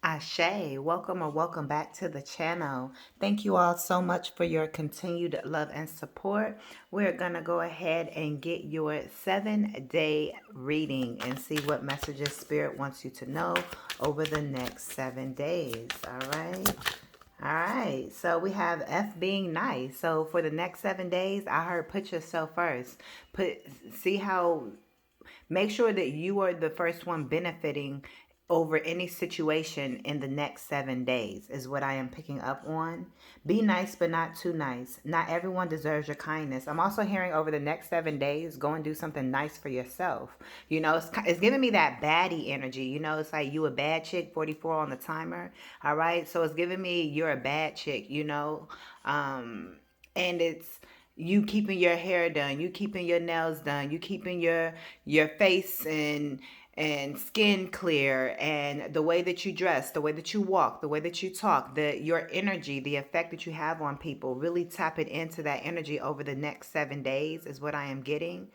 Ashe, welcome or welcome back to the channel. Thank you all so much for your continued love and support. We're going to go ahead and get your 7-day reading and see what messages Spirit wants you to know over the next 7 days. All right. All right. So we have F being nice. So for the next 7 days, I heard put yourself first. See how Make sure that you are the first one benefiting over any situation in the next 7 days, is what I am picking up on. Be nice, but not too nice. Not everyone deserves your kindness. I'm also hearing over the next 7 days, go and do something nice for yourself. It's giving me that baddie energy. It's like you a bad chick, 44 on the timer. All right. So it's giving me you're a bad chick, and it's you keeping your hair done, you keeping your nails done, you keeping your face and skin clear, and the way that you dress, the way that you walk, the way that you talk, your energy, the effect that you have on people, really tapping into that energy over the next 7 days is what I am getting.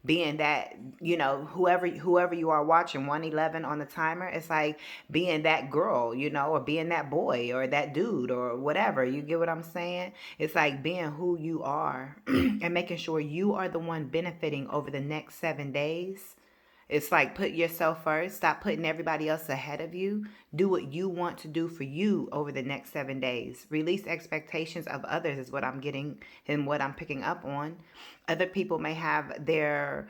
Being that, whoever you are watching, 111 on the timer, it's like being that girl, or being that boy or that dude or whatever. You get what I'm saying? It's like being who you are and making sure you are the one benefiting over the next 7 days. It's like put yourself first. Stop putting everybody else ahead of you. Do what you want to do for you over the next 7 days. Release expectations of others is what I'm getting and what I'm picking up on. Other people may have their,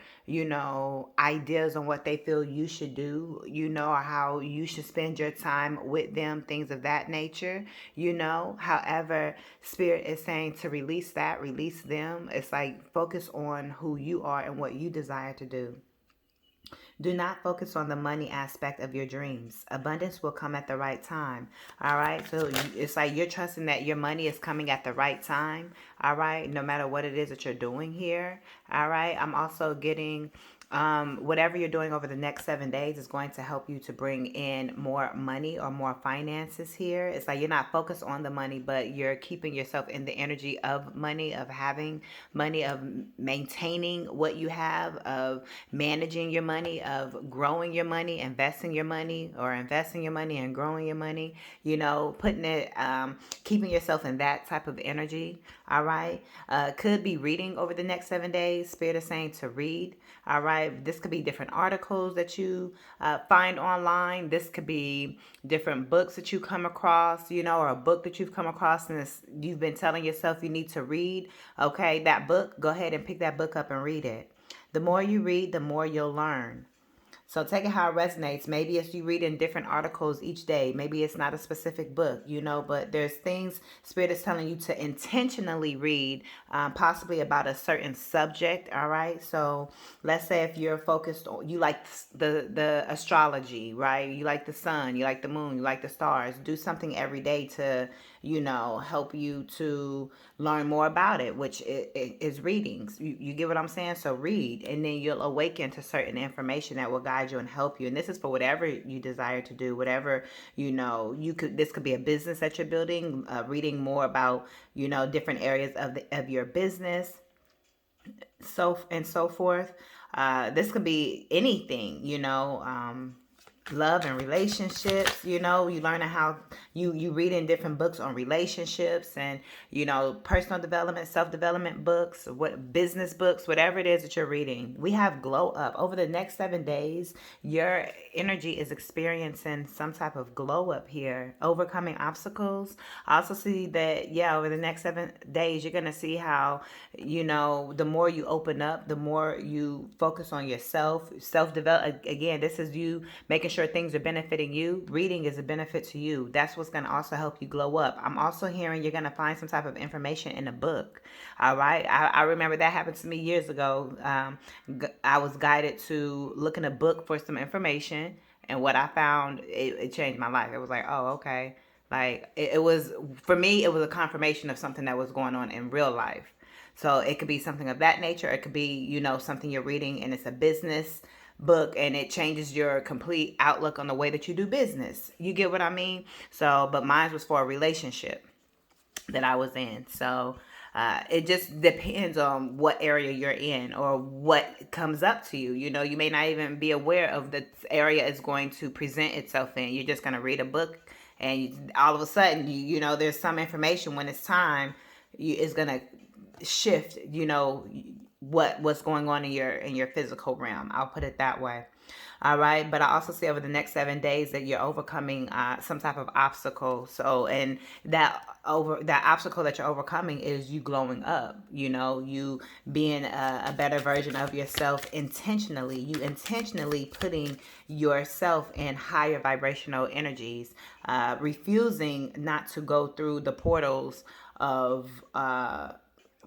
ideas on what they feel you should do, or how you should spend your time with them, things of that nature, However, Spirit is saying to release that, release them. It's like focus on who you are and what you desire to do. Do not focus on the money aspect of your dreams. Abundance will come at the right time. All right. So it's like you're trusting that your money is coming at the right time. All right. No matter what it is that you're doing here. All right. I'm also getting whatever you're doing over the next 7 days is going to help you to bring in more money or more finances here. It's like you're not focused on the money, but you're keeping yourself in the energy of money, of having money, of maintaining what you have, of managing your money, of growing your money, investing your money, or investing your money and growing your money, putting it, keeping yourself in that type of energy. All right. Could be reading over the next 7 days. Spirit is saying to read. All right. This could be different articles that you find online. This could be different books that you come across, or a book that you've come across and you've been telling yourself you need to read. Okay. That book, go ahead and pick that book up and read it. The more you read, the more you'll learn. So take it how it resonates. Maybe it's you reading different articles each day. Maybe it's not a specific book, but there's things Spirit is telling you to intentionally read, possibly about a certain subject. All right. So let's say if you're focused on, you like the astrology, right? You like the sun, you like the moon, you like the stars. Do something every day to, help you to learn more about it, which is readings. You get what I'm saying? So read, and then you'll awaken to certain information that will guide you and help you. And this is for whatever you desire to do, whatever, this could be a business that you're building, reading more about, different areas of your business, so and so forth. This could be anything, love and relationships. You learning how you read in different books on relationships and personal development, self-development books, what business books, whatever it is that you're reading. We have glow up over the next 7 days. Your energy is experiencing some type of glow up here, overcoming obstacles. I also see that, yeah, over the next 7 days you're gonna see how the more you open up, the more you focus on yourself, self-develop. Again, this is you making sure things are benefiting you. Reading is a benefit to you. That's what's going to also help you glow up. I'm also hearing you're going to find some type of information in a book. All right. I remember that happened to me years ago. I was guided to look in a book for some information, and what I found, it changed my life. It was like, oh, okay. Like it was, for me, it was a confirmation of something that was going on in real life. So it could be something of that nature. It could be, something you're reading and it's a business book and it changes your complete outlook on the way that you do business. You get what I mean? So, but mine was for a relationship that I was in. So, It just depends on what area you're in or what comes up to you. You know, you may not even be aware of the area is going to present itself in. You're just going to read a book, and all of a sudden, you know, there's some information when it's time, it's going to shift, you know, what's going on in your physical realm. I'll put it that way. All right. But I also see over the next 7 days that you're overcoming some type of obstacle. So, and that obstacle that you're overcoming is you glowing up, you know, you being a better version of yourself intentionally, you intentionally putting yourself in higher vibrational energies, refusing not to go through the portals of,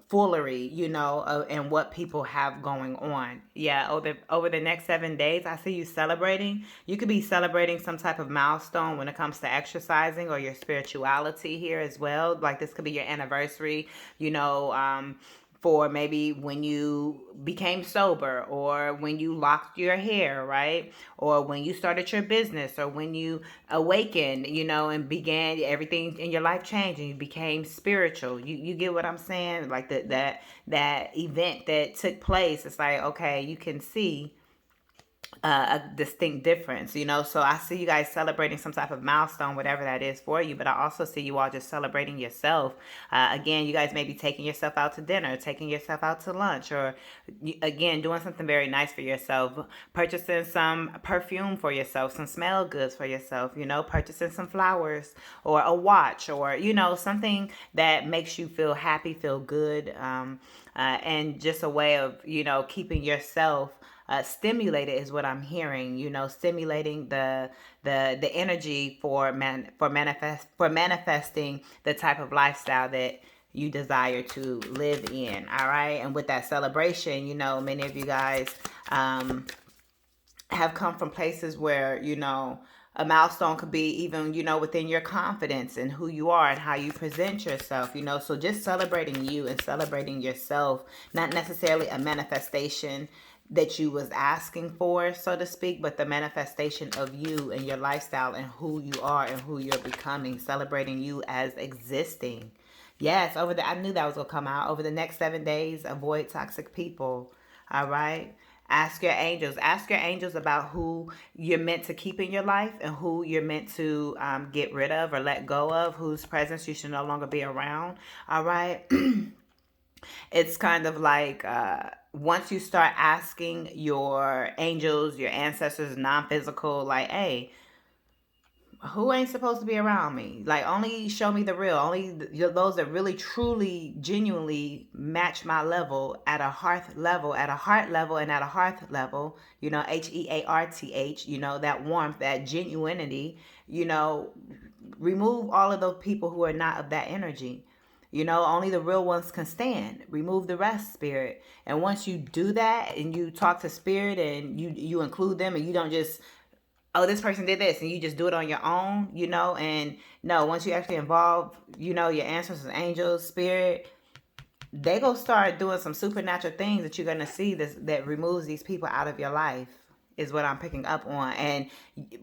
foolery, you know, and what people have going on. Yeah, over the next 7 days, I see you celebrating. You could be celebrating some type of milestone when it comes to exercising or your spirituality here as well. Like this could be your anniversary, you know, for maybe when you became sober or when you locked your hair, right? Or when you started your business or when you awakened, you know, and began everything in your life changed and you became spiritual. You get what I'm saying? Like that event that took place. It's like, okay, you can see a distinct difference, you know. So I see you guys celebrating some type of milestone, whatever that is for you. But I also see you all just celebrating yourself. Again, you guys may be taking yourself out to dinner, taking yourself out to lunch, or again, doing something very nice for yourself, purchasing some perfume for yourself, some smell goods for yourself, you know, purchasing some flowers or a watch or, you know, something that makes you feel happy, feel good, and just a way of, you know, keeping yourself stimulated is what I'm hearing. You know, stimulating the energy for manifesting the type of lifestyle that you desire to live in. All right, and with that celebration, you know, many of you guys have come from places where, you know, a milestone could be even, you know, within your confidence and who you are and how you present yourself, you know. So just celebrating you and celebrating yourself, not necessarily a manifestation that you was asking for, so to speak, but the manifestation of you and your lifestyle and who you are and who you're becoming, celebrating you as existing. Yes, I knew that was gonna come out. Over the next 7 days, avoid toxic people. All right. Ask your angels. Ask your angels about who you're meant to keep in your life and who you're meant to get rid of or let go of, whose presence you should no longer be around. All right. It's kind of like once you start asking your angels, your ancestors, non-physical, like, hey, who ain't supposed to be around me? Like, only show me the real. Only those that really, truly, genuinely match my level at a hearth level, at a heart level, and at a hearth level. You know, HEARTH. You know, that warmth, that genuinity. You know, remove all of those people who are not of that energy. You know, only the real ones can stand. Remove the rest, spirit. And once you do that and you talk to spirit and you include them and you don't just, oh, this person did this and you just do it on your own, you know. And no, once you actually involve, you know, your ancestors, angels, spirit, they go start doing some supernatural things that you're going to see that removes these people out of your life, is what I'm picking up on. And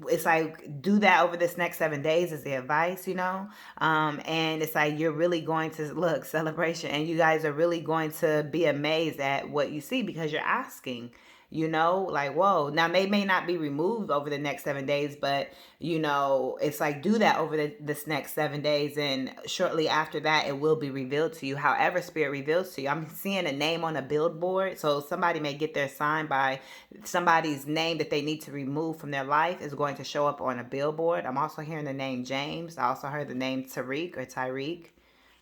it's like, do that over this next 7 days is the advice, you know. And it's like, you're really going to look, celebration, and you guys are really going to be amazed at what you see because you're asking, you know, like, whoa. Now they may not be removed over the next 7 days, but you know, it's like, do that over this next 7 days, and shortly after that it will be revealed to you, however spirit reveals to you. I'm seeing a name on a billboard, so somebody may get their sign by somebody's name that they need to remove from their life is going to show up on a billboard. I'm also hearing the name James. I also heard the name Tariq or Tyreek.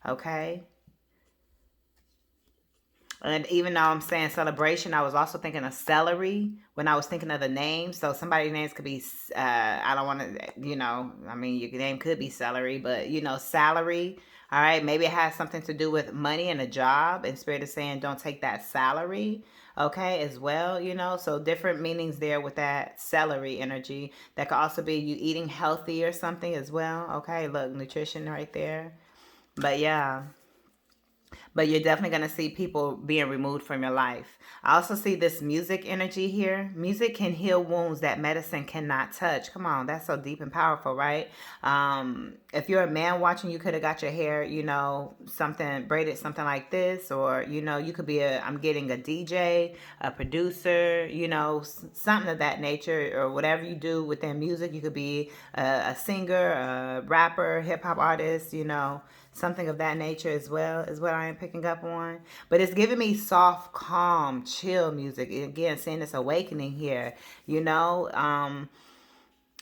Okay. And even though I'm saying celebration, I was also thinking of celery when I was thinking of the name. So somebody's names could be, I don't want to, you know, I mean, your name could be celery, but, you know, salary. All right. Maybe it has something to do with money and a job. And spirit is saying, don't take that salary. Okay. As well, you know, so different meanings there with that celery energy. That could also be you eating healthy or something as well. Okay. Look, nutrition right there. But yeah. but you're definitely going to see people being removed from your life. I also see this music energy here. Music can heal wounds that medicine cannot touch. Come on, that's so deep and powerful, right? If you're a man watching, you could have got your hair, something braided, something like this, or you could be I'm getting a DJ, a producer, something of that nature, or whatever you do within music. You could be a singer, a rapper, hip hop artist, something of that nature as well is what I am picking up on. But it's giving me soft, calm, chill music. Again, seeing this awakening here,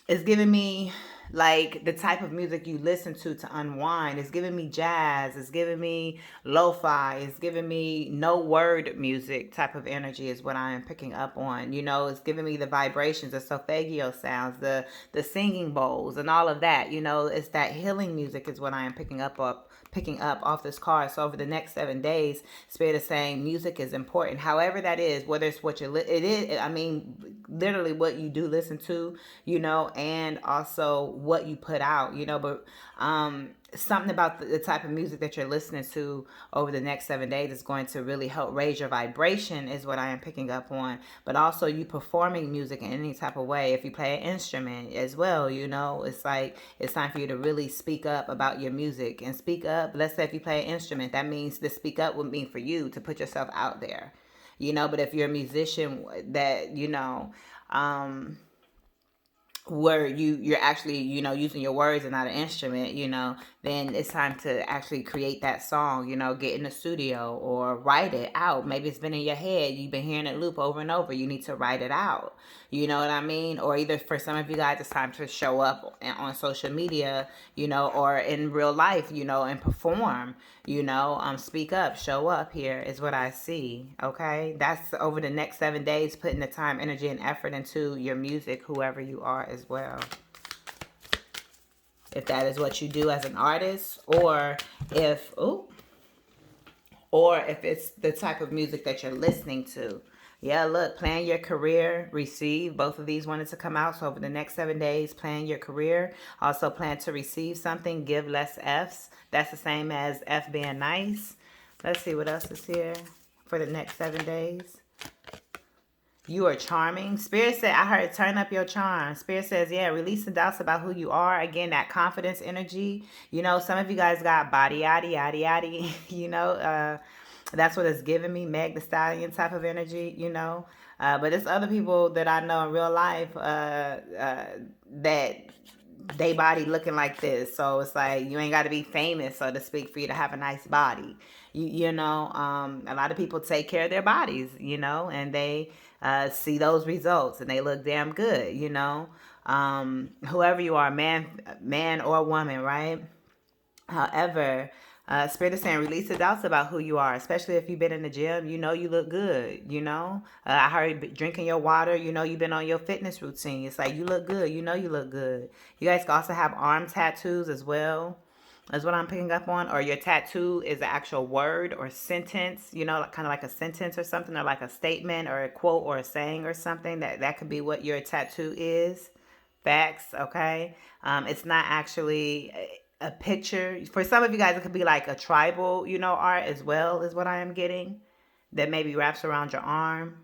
it's giving me like the type of music you listen to unwind. It's giving me jazz. It's giving me lo-fi. It's giving me no word music type of energy is what I am picking up on. It's giving me the vibrations, the solfeggio sounds, the singing bowls and all of that. It's that healing music is what I am picking up off this card. So over the next 7 days, Spirit is saying music is important. However that is, whether it's what it is, I mean, literally what you do listen to, and also what you put out, but something about the type of music that you're listening to over the next 7 days is going to really help raise your vibration is what I am picking up on. But also you performing music in any type of way. If you play an instrument as well, it's like it's time for you to really speak up about your music and speak up. Let's say if you play an instrument, that means to speak up would mean for you to put yourself out there, but if you're a musician that, where you're actually using your words and not an instrument, then it's time to actually create that song, get in the studio or write it out. Maybe it's been in your head, you've been hearing it loop over and over, you need to write it out, you know what I mean? Or either for some of you guys it's time to show up on social media, or in real life, and perform, speak up, show up here is what I see. Okay, that's over the next 7 days, putting the time, energy, and effort into your music, whoever you are as well. If that is what you do as an artist, or if it's the type of music that you're listening to. Yeah, look, plan your career, receive. Both of these wanted to come out. So over the next 7 days, plan your career. Also plan to receive something, give less Fs. That's the same as F being nice. Let's see what else is here for the next 7 days. You are charming. Spirit said, I heard turn up your charm. Spirit says, yeah, release the doubts about who you are. Again, that confidence energy. Some of you guys got Baddie, yaddy, yaddy, yaddy, that's what it's giving me, Meg the Stallion type of energy, But there's other people that I know in real life that they body looking like this. So it's like you ain't got to be famous, so to speak, for you to have a nice body. A lot of people take care of their bodies, and they see those results and they look damn good, whoever you are, man or woman, right? However, Spirit is saying release the doubts about who you are, especially if you've been in the gym. You look good. I heard drinking your water. You've been on your fitness routine. It's like you look good. You look good. You guys can also have arm tattoos as well. That's what I'm picking up on. Or your tattoo is an actual word or sentence. Kind of like a sentence or something, or like a statement or a quote or a saying or something. That could be what your tattoo is. Facts. Okay. It's not actually a picture. For some of you guys, it could be like a tribal, art as well, is what I am getting, that maybe wraps around your arm.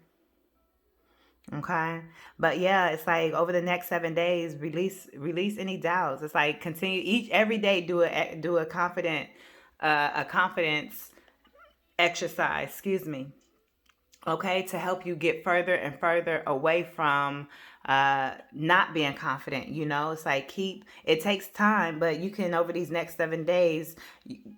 Okay. But yeah, it's like over the next 7 days, release any doubts. It's like continue every day, do a confidence exercise, excuse me. Okay, to help you get further and further away from not being confident. It's like it takes time, but you can, over these next 7 days,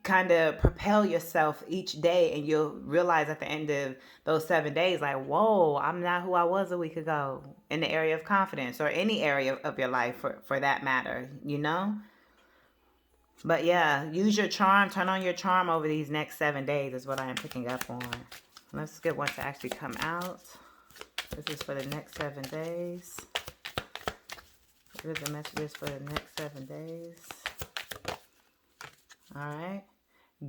kind of propel yourself each day, and you'll realize at the end of those 7 days, like, whoa, I'm not who I was a week ago in the area of confidence, or any area of your life for that matter, But yeah, use your charm, turn on your charm over these next 7 days is what I am picking up on. Let's get one to actually come out. This is for the next 7 days. What are the messages for the next 7 days? All right.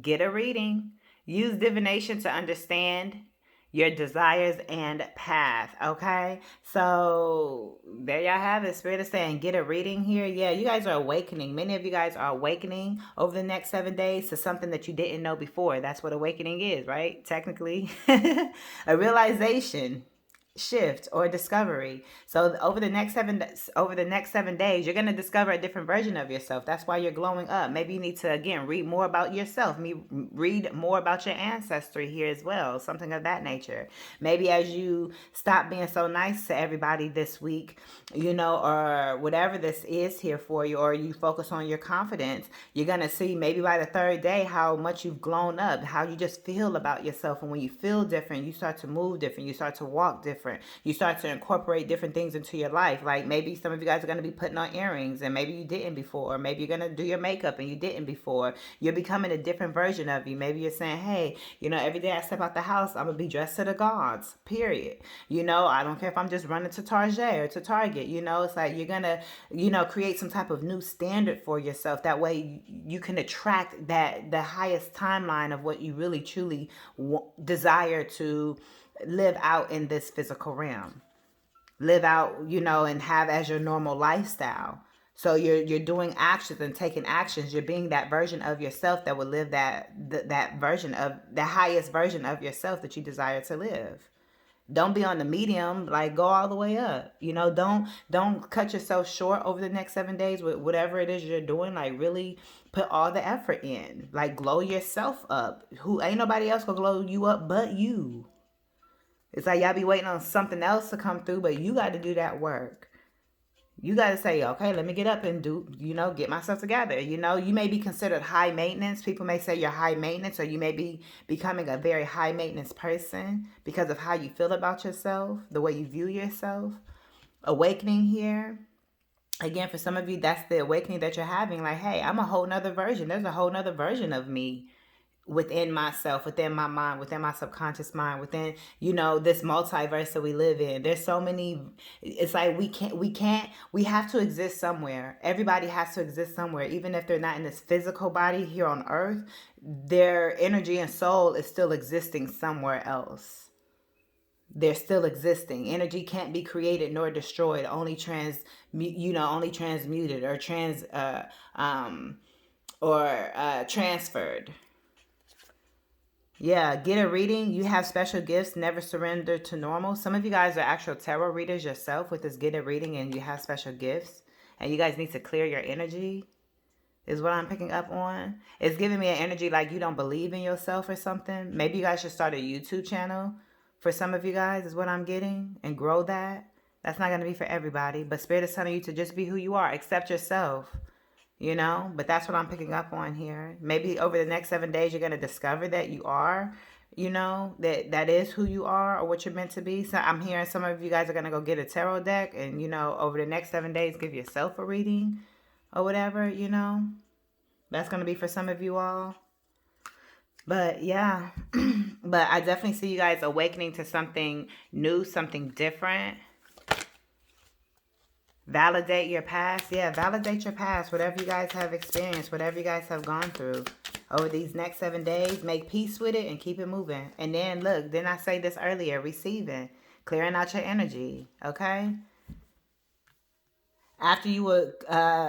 Get a reading. Use divination to understand. your desires and path. Okay, so there y'all have it. Spirit is saying get a reading here. Yeah, you guys are awakening. Many of you guys are awakening over the next 7 days to something that you didn't know before. That's what awakening is, right? Technically, a realization, shift, or discovery. So over the next 7 days, you're going to discover a different version of yourself. That's why you're glowing up. Maybe you need to, again, read more about yourself. Read more about your ancestry here as well, something of that nature. Maybe as you stop being so nice to everybody this week, or whatever this is here for you, or you focus on your confidence, you're going to see maybe by the third day how much you've grown up, how you just feel about yourself. And when you feel different, you start to move different, you start to walk different, you start to incorporate different things into your life. Like maybe some of you guys are going to be putting on earrings and maybe you didn't before. Maybe you're going to do your makeup and you didn't before. You're becoming a different version of you. Maybe you're saying, hey, every day I step out the house, I'm going to be dressed to the gods, period. I don't care if I'm just running to Target or to Target. It's like you're going to, create some type of new standard for yourself. That way you can attract the highest timeline of what you really truly desire to live out in this physical realm. Live out, and have as your normal lifestyle. So you're doing actions and taking actions. You're being that version of yourself that will live that version of the highest version of yourself that you desire to live. Don't be on the medium, like go all the way up. Don't cut yourself short over the next 7 days with whatever it is you're doing. Like really put all the effort in. Like glow yourself up. Who ain't nobody else gonna glow you up but you. It's like y'all be waiting on something else to come through, but you got to do that work. You got to say, okay, let me get up and get myself together. You may be considered high maintenance. People may say you're high maintenance, or you may be becoming a very high maintenance person because of how you feel about yourself, the way you view yourself. Awakening here. Again, for some of you, that's the awakening that you're having. Like, hey, I'm a whole nother version. There's a whole nother version of me within myself, within my mind, within my subconscious mind, within this multiverse that we live in. There's so many. It's like we have to exist somewhere. Everybody has to exist somewhere, even if they're not in this physical body here on earth. Their energy and soul is still existing somewhere else. They're still existing. Energy can't be created nor destroyed, only transmuted or transferred. Yeah, get a reading. You have special gifts. Never surrender to normal. Some of you guys are actual tarot readers yourself with this get a reading, and you have special gifts. And you guys need to clear your energy, is what I'm picking up on. It's giving me an energy like you don't believe in yourself or something. Maybe you guys should start a YouTube channel for some of you guys, is what I'm getting, and grow that. That's not going to be for everybody. But Spirit is telling you to just be who you are. Accept yourself. But that's what I'm picking up on here. Maybe over the next 7 days, you're going to discover that you are, that is who you are or what you're meant to be. So I'm hearing some of you guys are going to go get a tarot deck and, over the next 7 days, give yourself a reading or whatever, That's going to be for some of you all. But yeah, but I definitely see you guys awakening to something new, something different. Validate your past. Yeah, validate your past. Whatever you guys have experienced, whatever you guys have gone through over these next 7 days, make peace with it and keep it moving. And then look, didn't I say this earlier? Receiving, clearing out your energy. Okay. After you would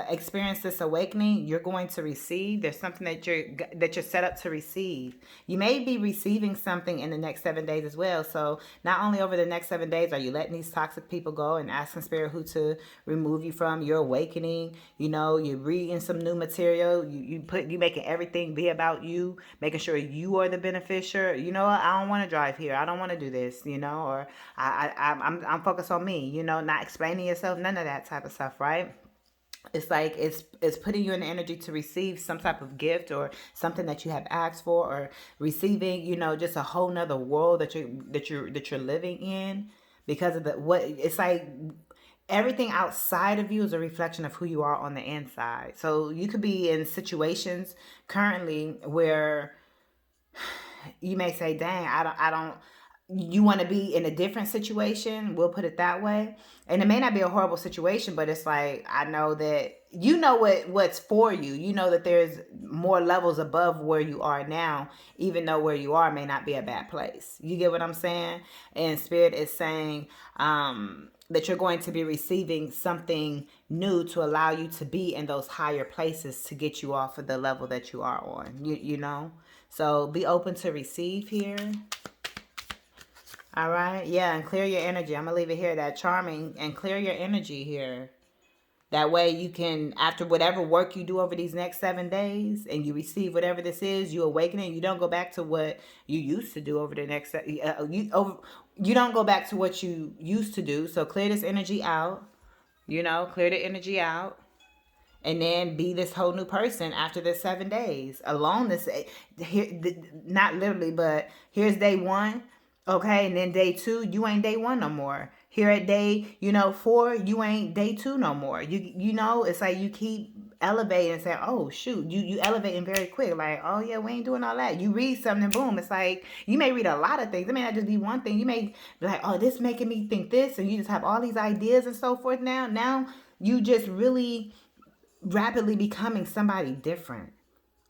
experience this awakening, you're going to receive. There's something that you're set up to receive. You may be receiving something in the next 7 days as well. So not only over the next 7 days are you letting these toxic people go and asking Spirit who to remove you from. You're awakening. You're reading some new material. You making everything be about you, making sure you are the beneficiary. I don't want to drive here. I don't want to do this. Or I'm focused on me. Not explaining yourself. None of that type of stuff. Right? It's like it's putting you in the energy to receive some type of gift or something that you have asked for, or receiving, just a whole nother world that you're living in, because of it's like everything outside of you is a reflection of who you are on the inside. So you could be in situations currently where you may say, dang, I don't you want to be in a different situation, we'll put it that way. And it may not be a horrible situation, but it's like, I know that you know what's for you. You know that there's more levels above where you are now, even though where you are may not be a bad place. You get what I'm saying? And Spirit is saying that you're going to be receiving something new to allow you to be in those higher places to get you off of the level that you are on. You know? So be open to receive here. All right. Yeah, and clear your energy. I'm going to leave it here. That charming, and clear your energy here. That way you can, after whatever work you do over these next 7 days and you receive whatever this is, you awaken it. You don't go back to what you used to do over the next, you don't go back to what you used to do. So clear this energy out, clear the energy out. And then be this whole new person after the 7 days. Alone this, here, not literally, but here's day 1. Okay, and then day 2, you ain't day 1 no more. Here at day, 4, you ain't day 2 no more. It's like you keep elevating and saying, oh shoot, you elevating very quick. Like, oh yeah, we ain't doing all that. You read something and boom, it's like you may read a lot of things. It may not just be one thing. You may be like, oh, this making me think this, and you just have all these ideas and so forth now. Now you just really rapidly becoming somebody different.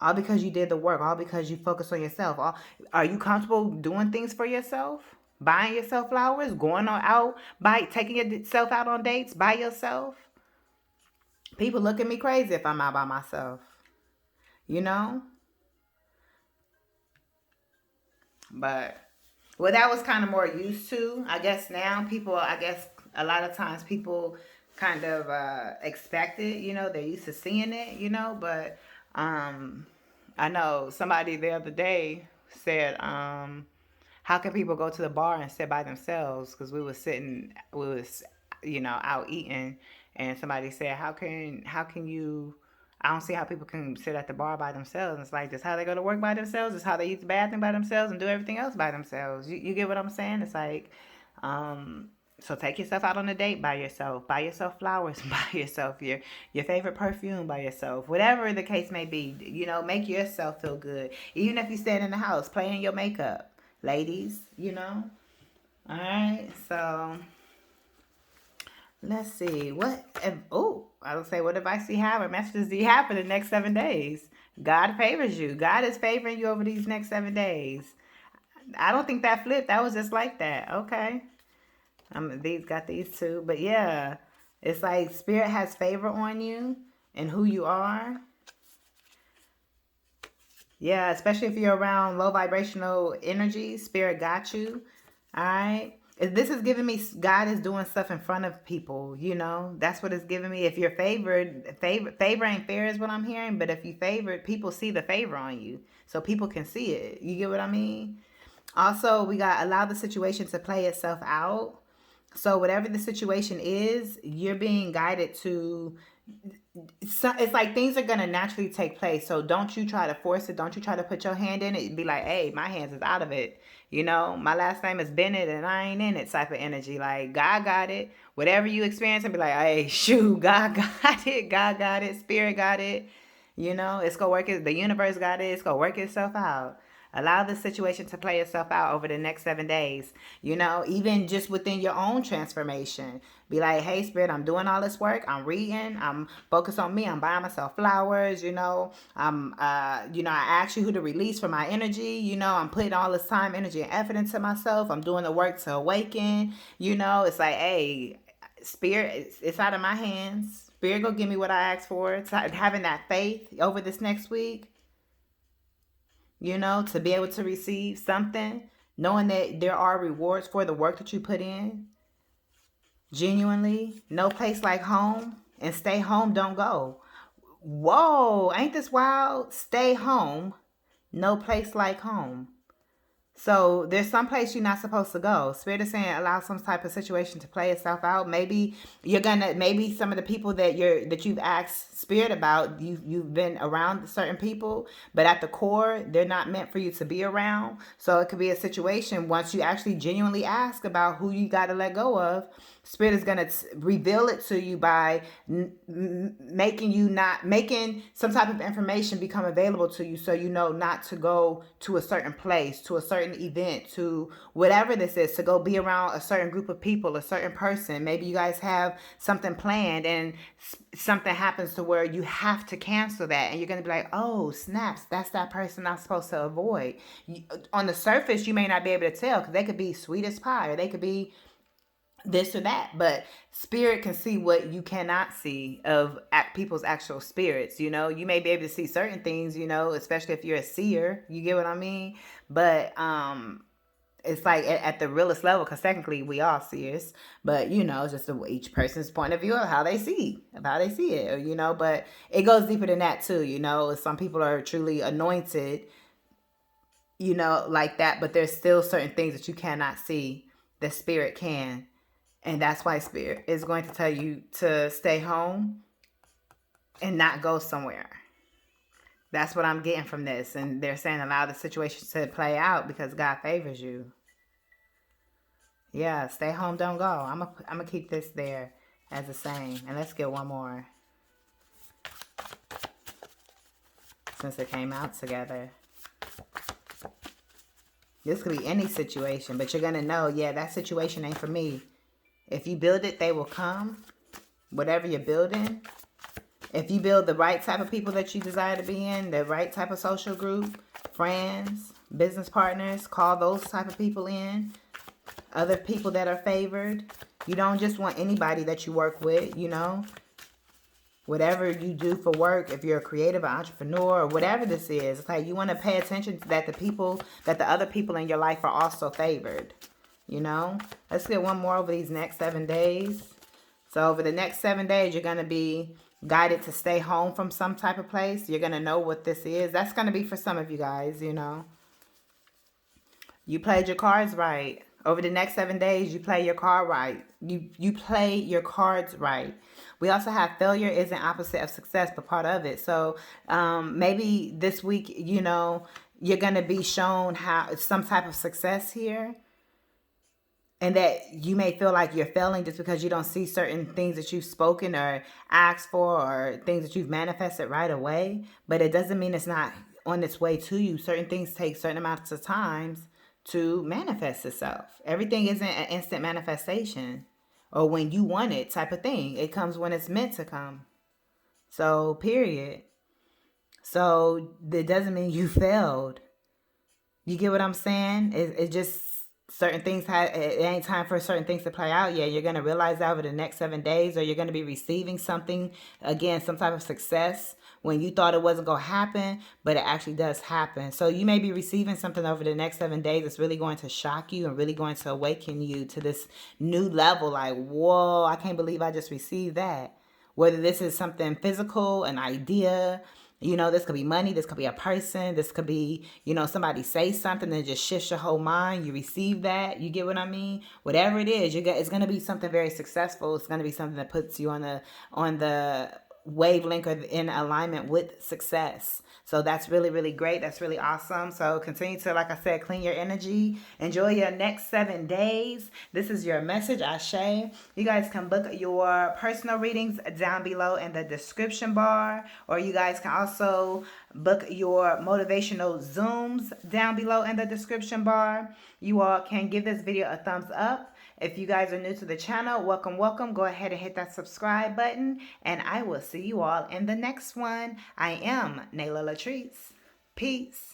All because you did the work. All because you focus on yourself. Are you comfortable doing things for yourself? Buying yourself flowers? Going out? Taking yourself out on dates by yourself? People look at me crazy if I'm out by myself. But, well, that was kind of more used to. I guess now a lot of times people kind of expect it, they're used to seeing it, but I know somebody the other day said, how can people go to the bar and sit by themselves? Because we was out eating, and somebody said, how can you, I don't see how people can sit at the bar by themselves. It's like, just how they go to work by themselves, it's how they use the bathroom by themselves and do everything else by themselves. You get what I'm saying? It's like, so take yourself out on a date by yourself. Buy yourself flowers by yourself. Your favorite perfume by yourself. Whatever the case may be, make yourself feel good. Even if you stand in the house playing your makeup, ladies, All right, so let's see. I would say, what advice do you have or messages do you have for the next 7 days? God favors you. God is favoring you over these next 7 days. I don't think that flipped. That was just like that. Okay. These got these two, but yeah, it's like Spirit has favor on you and who you are. Yeah, especially if you're around low vibrational energy, Spirit got you. All right. This is giving me God is doing stuff in front of people. That's what it's giving me. If you're favored, favor ain't fair is what I'm hearing. But if you favored, people see the favor on you, so people can see it. You get what I mean? Also, we got allow the situation to play itself out. So whatever the situation is, you're being guided to. It's like things are gonna naturally take place. So don't you try to force it. Don't you try to put your hand in it and be like, "Hey, my hands is out of it." My last name is Bennett and I ain't in it. Type of energy. Like God got it. Whatever you experience, and be like, "Hey, shoot, God got it. God got it. Spirit got it." It's gonna work. The universe got it. It's gonna work itself out. Allow the situation to play itself out over the next 7 days. Even just within your own transformation. Be like, hey, Spirit, I'm doing all this work. I'm reading. I'm focused on me. I'm buying myself flowers. I ask you who to release for my energy. I'm putting all this time, energy, and effort into myself. I'm doing the work to awaken. It's like, hey, Spirit, it's out of my hands. Spirit, go give me what I asked for. It's having that faith over this next week. To be able to receive something, knowing that there are rewards for the work that you put in. Genuinely, no place like home, and stay home, don't go. Whoa, ain't this wild? Stay home, no place like home. So there's some place you're not supposed to go. Spirit is saying allow some type of situation to play itself out. Maybe maybe some of the people that you've asked Spirit about, you've been around certain people, but at the core, they're not meant for you to be around. So it could be a situation once you actually genuinely ask about who you got to let go of. Spirit is going to reveal it to you by making some type of information become available to you, so not to go to a certain place, to a certain certain event, to whatever this is, to go be around a certain group of people, a certain person. Maybe you guys have something planned and something happens to where you have to cancel that. And you're going to be like, oh, snaps, that's that person I'm supposed to avoid. On the surface, you may not be able to tell because they could be sweet as pie or they could be this or that, but spirit can see what you cannot see of people's actual spirits. You know, you may be able to see certain things, you know, especially if you're a seer, you get what I mean? But it's like at the realest level, because technically we all seers, but you know, just each person's point of view of how they see it, you know. But it goes deeper than that too, you know. Some people are truly anointed, you know, like that, but there's still certain things that you cannot see that spirit can. And that's why spirit is going to tell you to stay home and not go somewhere. That's what I'm getting from this. And they're saying allow the situation to play out because God favors you. Yeah, stay home, don't go. I'm gonna keep this there as the same. And let's get one more. Since it came out together. This could be any situation, but you're going to know, yeah, that situation ain't for me. If you build it, they will come. Whatever you're building. If you build the right type of people that you desire to be in, the right type of social group, friends, business partners, call those type of people in. Other people that are favored. You don't just want anybody that you work with, you know. Whatever you do for work, if you're a creative, an entrepreneur, or whatever this is, it's like you want to pay attention to that the other people in your life are also favored. You know, let's get one more over these next 7 days. So over the next 7 days, you're going to be guided to stay home from some type of place. You're going to know what this is. That's going to be for some of you guys, you know. You played your cards right. Over the next 7 days, you play your card right. You play your cards right. We also have failure isn't opposite of success, but part of it. So maybe this week, you know, you're going to be shown how some type of success here. And that you may feel like you're failing just because you don't see certain things that you've spoken or asked for or things that you've manifested right away. But it doesn't mean it's not on its way to you. Certain things take certain amounts of times to manifest itself. Everything isn't an instant manifestation or when you want it type of thing. It comes when it's meant to come. So, period. So, that doesn't mean you failed. You get what I'm saying? It just... certain things, it ain't time for certain things to play out yet. You're going to realize that over the next 7 days, or you're going to be receiving something, again, some type of success when you thought it wasn't going to happen, but it actually does happen. So you may be receiving something over the next 7 days that's really going to shock you and really going to awaken you to this new level. Like, whoa, I can't believe I just received that. Whether this is something physical, an idea, you know, this could be money, this could be a person, this could be, you know, somebody say something that just shifts your whole mind. You receive that. You get what I mean? Whatever it is, it's going to be something very successful. It's going to be something that puts you on the wavelength or in alignment with success. So that's really, really great. That's really awesome. So continue to, like I said, clean your energy. Enjoy your next 7 days. This is your message, Ashe. You guys can book your personal readings down below in the description bar, or you guys can also book your motivational Zooms down below in the description bar. You all can give this video a thumbs up. If you guys are new to the channel, welcome, welcome. Go ahead and hit that subscribe button, and I will see you all in the next one. I am Nala Latrice. Peace.